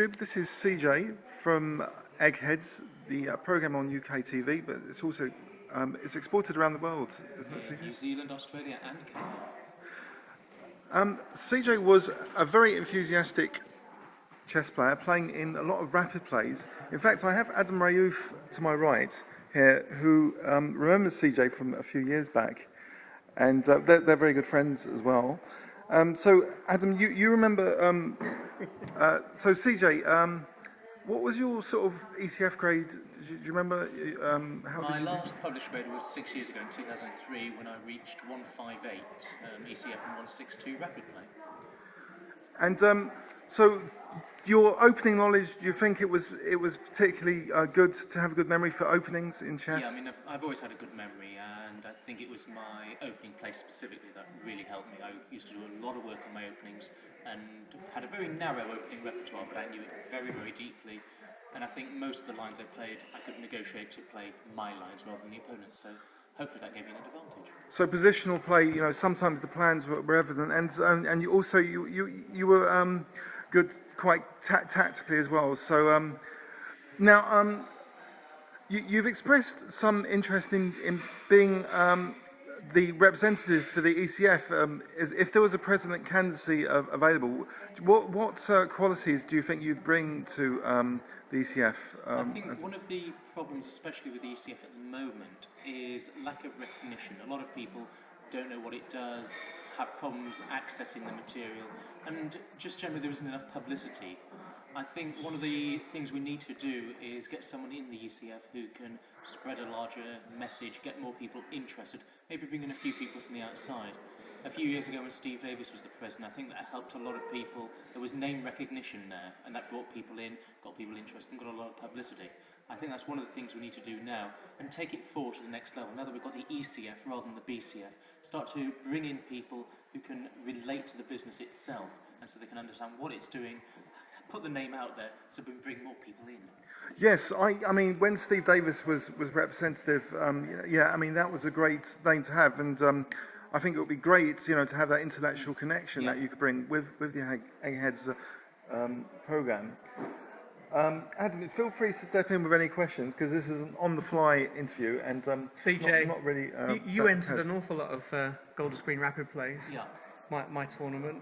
YouTube. This is CJ from Eggheads, the program on UK TV, but it's also it's exported around the world, isn't it, CJ? New Zealand, Australia, and Canada. CJ was a very enthusiastic chess player, playing in a lot of rapid plays. In fact, I have Adam Rayouf to my right here, who remembers CJ from a few years back, and they're very good friends as well. So, Adam, you remember? So, CJ, what was your sort of ECF grade? Do you remember? How My did you do? last published grade was 6 years ago in 2003 when I reached 158 ECF and 162 rapid play. And so, your opening knowledge, do you think it was particularly good to have a good memory for openings in chess? Yeah, I mean, I've always had a good memory, and I think it was my opening play specifically that really helped me. I used to do a lot of work on my openings and had a very narrow opening repertoire, but I knew it very, very deeply. And I think most of the lines I played, I could negotiate to play my lines rather than the opponent's. So hopefully that gave me an advantage. So positional play, sometimes the plans were evident, and you also you were good quite tactically as well. So now you've expressed some interest in being the representative for the ECF. If there was a president candidacy available, what qualities do you think you'd bring to the ECF? I think one of the problems, especially with the ECF at the moment, is lack of recognition. A lot of people don't know what it does, have problems accessing the material, and just generally there isn't enough publicity. I think one of the things we need to do is get someone in the ECF who can spread a larger message, get more people interested, maybe bring in a few people from the outside. A few years ago when Steve Davis was the president, I think that helped a lot of people. There was name recognition there, and that brought people in, got people interested, and got a lot of publicity. I think that's one of the things we need to do now, and take it forward to the next level. Now that we've got the ECF rather than the BCF, start to bring in people who can relate to the business itself, and so they can understand what it's doing, put the name out there so we can bring more people in. Yes, I mean, when Steve Davis was representative, that was a great name to have, and I think it would be great, to have that intellectual connection that you could bring with the Eggheads program. Adam, feel free to step in with any questions, because this is an on-the-fly interview, and CJ, not really. you entered an awful lot of Golden Screen Rapid Plays. Yeah. My tournament.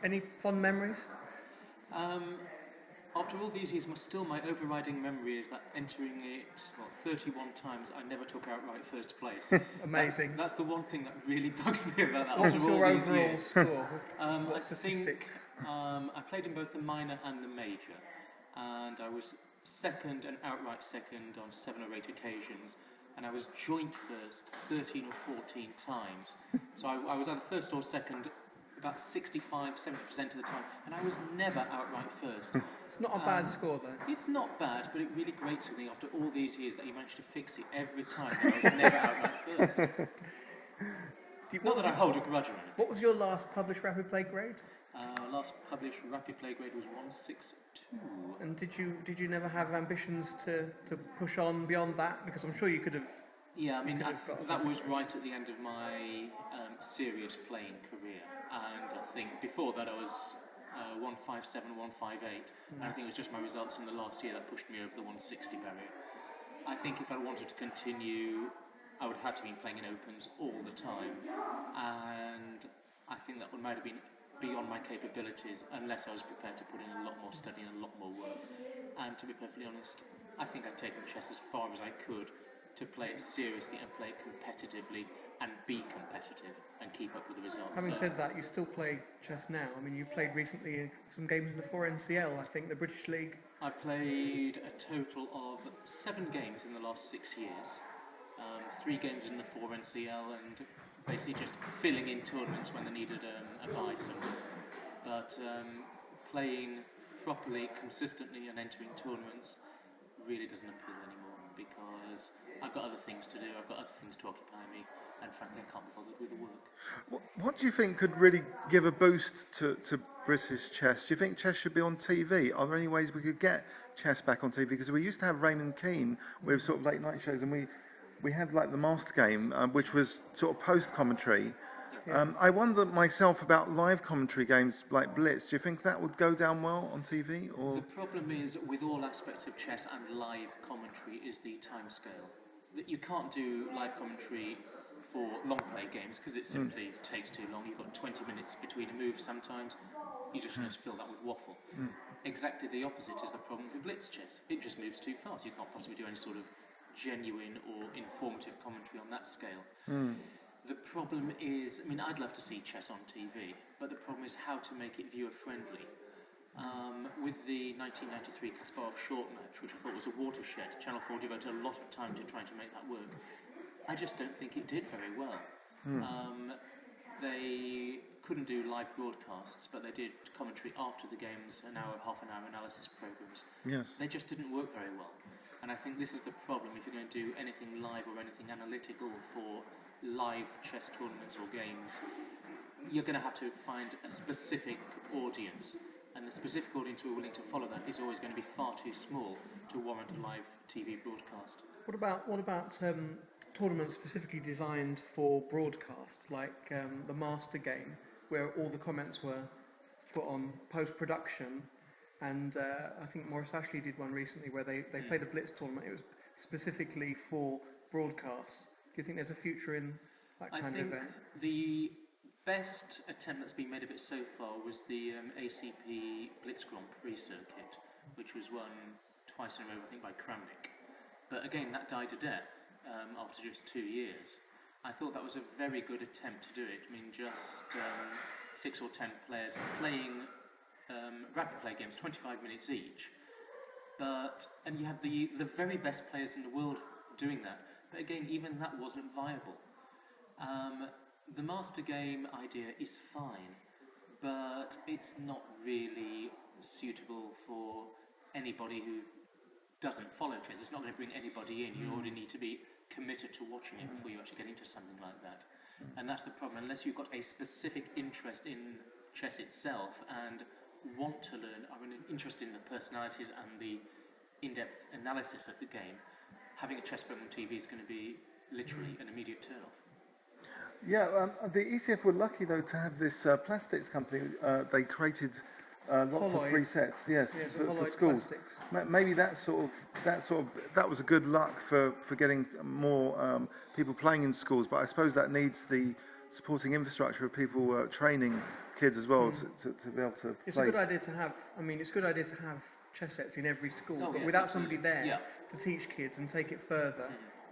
Any fond memories? After all these years, my overriding memory is that entering it 31 times, I never took outright first place. Amazing. That's the one thing that really bugs me about that. What's After your all these overall years. score? I What statistics? think I played in both the minor and the major, and I was second and outright second on 7 or 8 occasions, and I was joint first 13 or 14 times. So I was either first or second about 65-70% of the time, and I was never outright first. It's not a bad score, though. It's not bad, but it really grates with me after all these years that you managed to fix it every time, and I was never outright first. Not that I hold a grudge or anything. What was your last published Rapid Play grade? Last published rapid play grade was 162. And did you never have ambitions to push on beyond that? Because I'm sure you could have. Yeah, I mean, got that was right at the end of my serious playing career, and I think before that I was 157, 158, and I think it was just my results in the last year that pushed me over the 160 barrier. I think if I wanted to continue, I would have to be playing in opens all the time, and I think that might have been beyond my capabilities unless I was prepared to put in a lot more study and a lot more work. And to be perfectly honest, I think I'd taken chess as far as I could to play it seriously and play it competitively and be competitive and keep up with the results. Having said that, you still play chess now. I mean, you played recently some games in the 4NCL, I think, the British League. I've played a total of 7 games in the last 6 years. 3 games in the 4NCL and basically just filling in tournaments when they needed a buy somewhere. But playing properly, consistently and entering tournaments really doesn't appeal anymore, because I've got other things to do, I've got other things to occupy me, and frankly I can't be bothered with the work. What do you think could really give a boost to British chess? Do you think chess should be on TV? Are there any ways we could get chess back on TV? Because we used to have Raymond Keane with sort of late night shows, and we had like the Master Game, which was sort of post commentary. I wonder myself about live commentary games like Blitz. Do you think that would go down well on TV? Or The problem is with all aspects of chess and live commentary is the timescale. That you can't do live commentary for long play games because it simply takes too long. You've got 20 minutes between a move sometimes. You just need to fill that with waffle. Exactly the opposite is the problem for blitz chess. It just moves too fast. You can't possibly do any sort of genuine or informative commentary on that scale. The problem is, I mean, I'd love to see chess on TV, but the problem is how to make it viewer friendly. With the 1993 Kasparov short match, which I thought was a watershed, Channel 4 devoted a lot of time to trying to make that work. I just don't think it did very well. They couldn't do live broadcasts, but they did commentary after the games, half an hour analysis programs. yes, They just didn't work very well. And I think this is the problem if you're going to do anything live or anything analytical for live chess tournaments or games. You're going to have to find a specific audience, and the specific audience who are willing to follow that is always going to be far too small to warrant a live TV broadcast. What about tournaments specifically designed for broadcast, like the Master Game, where all the comments were put on post-production? And I think Maurice Ashley did one recently where they played a Blitz tournament. It was specifically for broadcast. Do you think there's a future in that kind of event? I think the best attempt that's been made of it so far was the ACP Blitz Grand Prix circuit, which was won twice in a row, I think, by Kramnik. But again, that died a death after just 2 years. I thought that was a very good attempt to do it. I mean, just 6 or 10 players playing rapid play games, 25 minutes each. And you had the very best players in the world doing that. But again, even that wasn't viable. The master game idea is fine, but it's not really suitable for anybody who doesn't follow chess. It's not going to bring anybody in. You already need to be committed to watching it before you actually get into something like that. And that's the problem. Unless you've got a specific interest in chess itself and want to learn, are interested in the personalities and the in-depth analysis of the game, having a chess program on TV is going to be literally an immediate turn-off. yeah. The ECF were lucky though to have this plastics company. They created lots of Colloid. free sets, yes, Yeah, so for Colloid schools. Plastics. Maybe that was a good luck for getting more people playing in schools. But I suppose that needs the supporting infrastructure of people training kids as well to be able to It's play. a good idea to have. I mean, it's a good idea to have chess sets in every school, Oh, but yes, without absolutely. somebody there Yeah. to teach kids and take it further,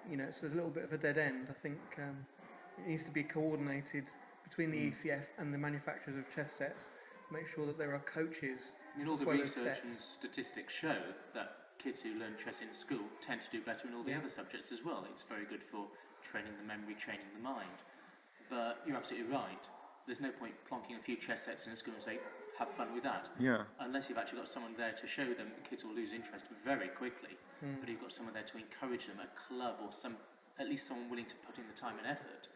you know, it's a little bit of a dead end. I think it needs to be coordinated between the ECF and the manufacturers of chess sets. Make sure that there are coaches I mean, all as the well as research and sets. statistics show that kids who learn chess in school tend to do better in all the other subjects as well. It's very good for training the memory, training the mind. But you're absolutely right. There's no point plonking a few chess sets in a school and say, have fun with that. Yeah. Unless you've actually got someone there to show them, kids will lose interest very quickly. But you've got someone there to encourage them, a club or at least someone willing to put in the time and effort.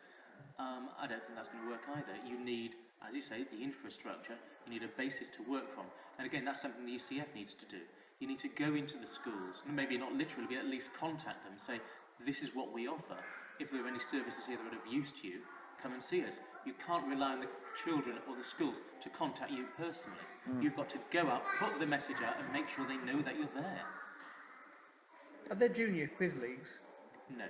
I don't think that's going to work either. You need, as you say, the infrastructure. You need a basis to work from. And again, that's something the ECF needs to do. You need to go into the schools, maybe not literally, but at least contact them, say, this is what we offer. If there are any services here that are of use to you, come and see us. You can't rely on the children or the schools to contact you personally. You've got to go out, put the message out, and make sure they know that you're there. Are there junior quiz leagues? No.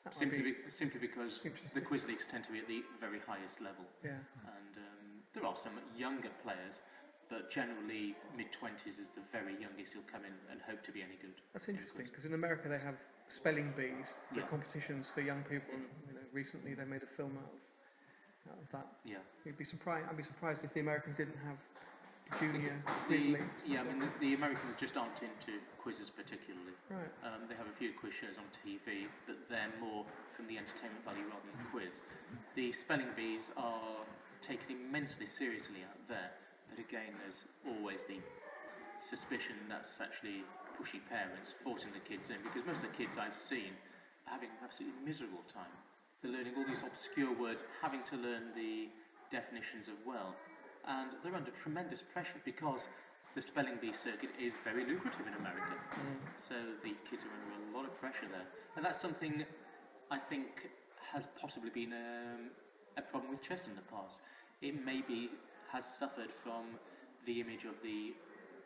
That might be Simply because the interesting. quiz leagues tend to be at the very highest level. Yeah. And there are some younger players, but generally mid-20s is the very youngest who'll come in and hope to be any good. That's interesting because in America they have spelling bees, the Yeah. competitions for young people, and recently they made a film out of that. Yeah. I'd be surprised if the Americans didn't have junior quiz leagues. Yeah, I mean, the Americans just aren't into quizzes particularly. Right. They have a few quiz shows on TV, but they're more from the entertainment value rather than quiz. The spelling bees are taken immensely seriously out there, but again, there's always the suspicion that's actually pushing parents, forcing the kids in, because most of the kids I've seen are having an absolutely miserable time. They're learning all these obscure words, having to learn the definitions as well. And they're under tremendous pressure because the spelling bee circuit is very lucrative in America. So the kids are under a lot of pressure there. And that's something I think has possibly been a problem with chess in the past. It maybe has suffered from the image of the